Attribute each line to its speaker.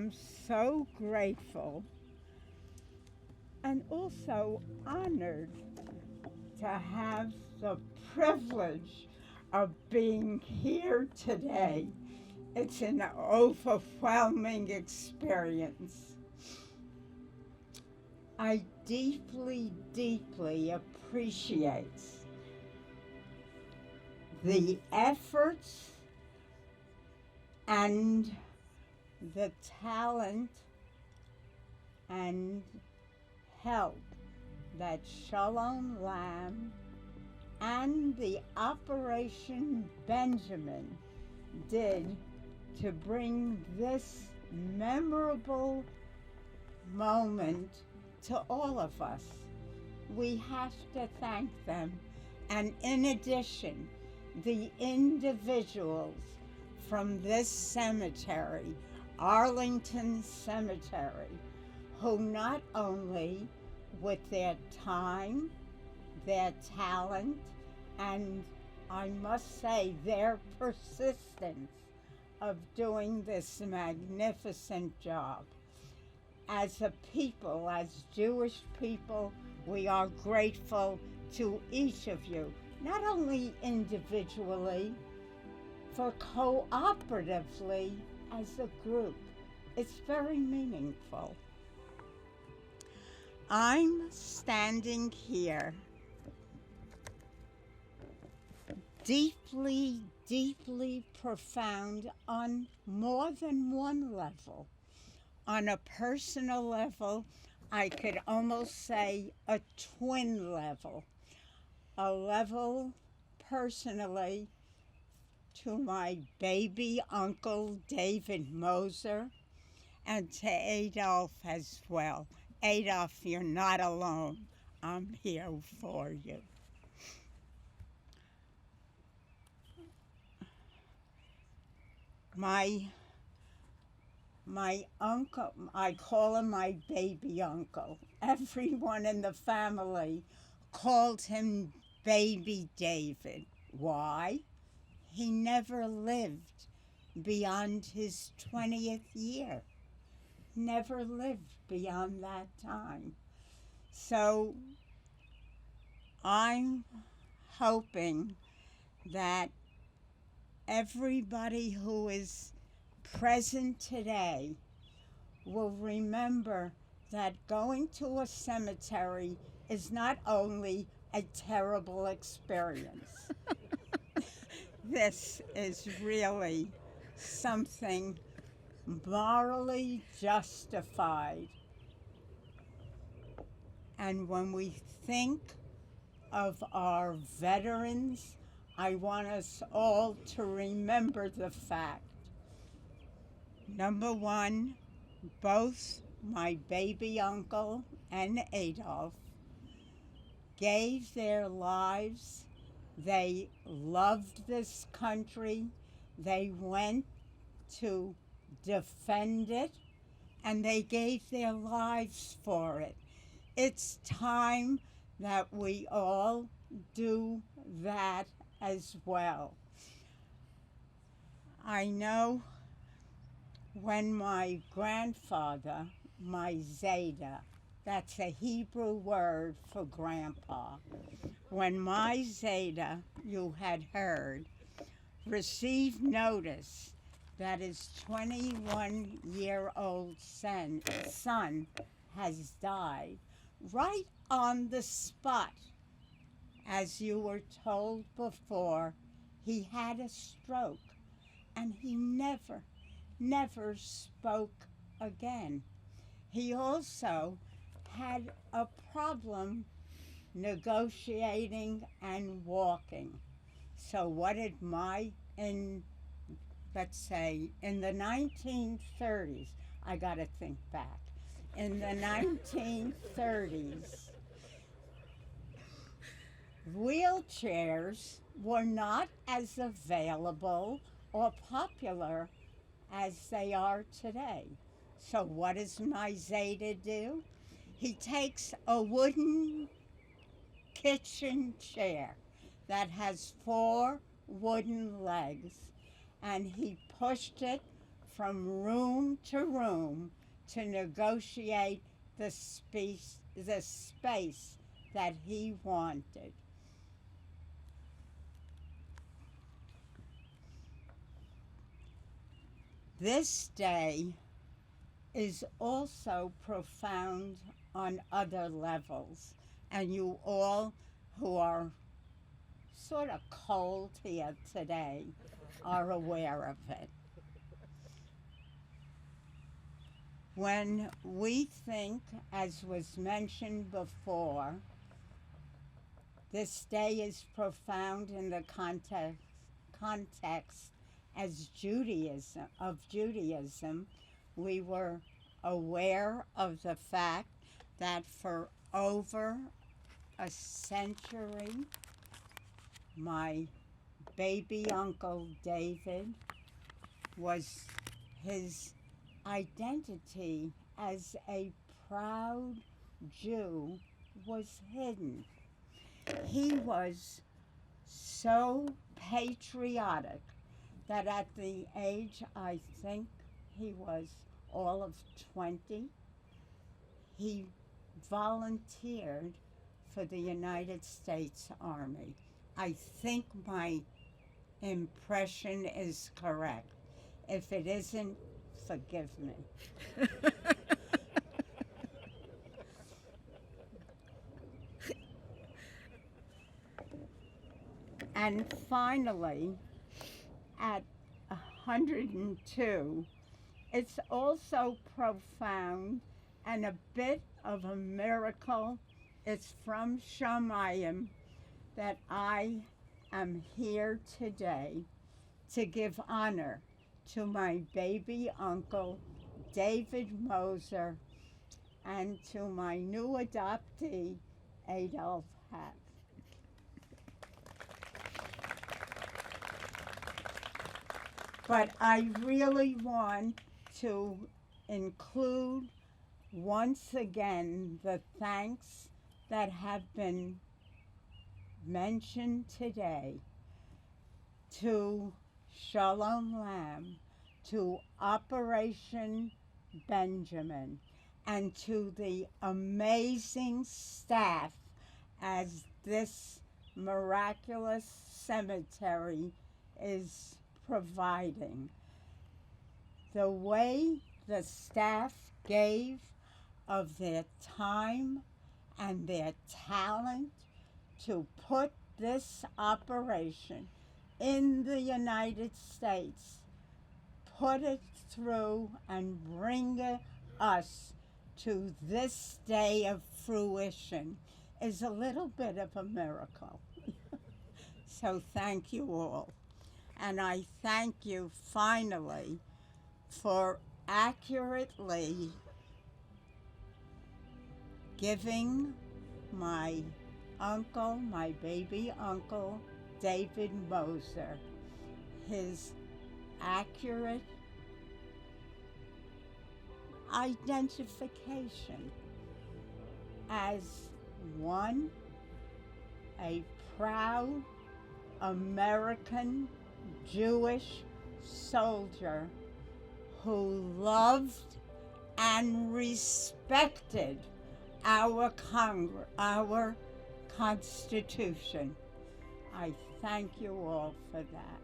Speaker 1: am so grateful and also honored to have the privilege of being here today. It's an overwhelming experience. I deeply, deeply appreciate the efforts and the talent and help that Shalom Lamb and the Operation Benjamin did to bring this memorable moment to all of us. We have to thank them. And in addition, the individuals from this cemetery, Arlington Cemetery, who not only with their time, their talent, and I must say their persistence of doing this magnificent job. As a people, as Jewish people, we are grateful to each of you, not only individually, for cooperatively as a group. It's very meaningful. I'm standing here deeply, deeply profound on more than one level. On a personal level, I could almost say a twin level. A level personally to my baby uncle, Dvid Moser, and to Adolph as well. Adolph, you're not alone. I'm here for you. My uncle, I call him my baby uncle. Everyone in the family called him Baby David. Why? He never lived beyond his 20th year. Never lived beyond that time. So I'm hoping that everybody who is present today will remember that going to a cemetery is not only a terrible experience. This is really something morally justified. And when we think of our veterans, I want us all to remember the fact, number one, both my baby uncle and Adolph gave their lives. They loved this country. They went to defend it, and they gave their lives for it. It's time that we all do that as well. I know when my grandfather, my Zeta, that's a Hebrew word for grandpa, when my Zeta, you had heard, received notice that his 21-year-old son has died, right on the spot, as you were told before, he had a stroke, and he never spoke again. He also had a problem negotiating and walking. So what did let's say, in the 1930s, I gotta think back. In the 1930s, wheelchairs were not as available or popular as they are today. So what does my Zeta do? He takes a wooden kitchen chair that has 4 wooden legs, and he pushed it from room to room to negotiate the space that he wanted. This day is also profound on other levels, and you all who are sort of cold here today are aware of it. When we think, as was mentioned before, this day is profound in the context as Judaism, we were aware of the fact that for over a century, my baby uncle David his identity as a proud Jew was hidden. He was so patriotic that at the age, I think he was all of 20, he volunteered for the United States Army. I think my impression is correct. If it isn't, forgive me. And finally, at 102, it's also profound and a bit of a miracle. It's from Shamayim that I am here today to give honor to my baby uncle, Dvid Moser, and to my new adoptee, Adolph. But I really want to include once again the thanks that have been mentioned today to Shalom Lamb, to Operation Benjamin, and to the amazing staff as this miraculous cemetery is providing. The way the staff gave of their time and their talent to put this operation in the United States, put it through and bring us to this day of fruition is a little bit of a miracle. So thank you all. And I thank you finally for accurately giving my uncle, my baby uncle, Dvid Moser, his accurate identification as one, a proud American Jewish soldier who loved and respected our Constitution. I thank you all for that.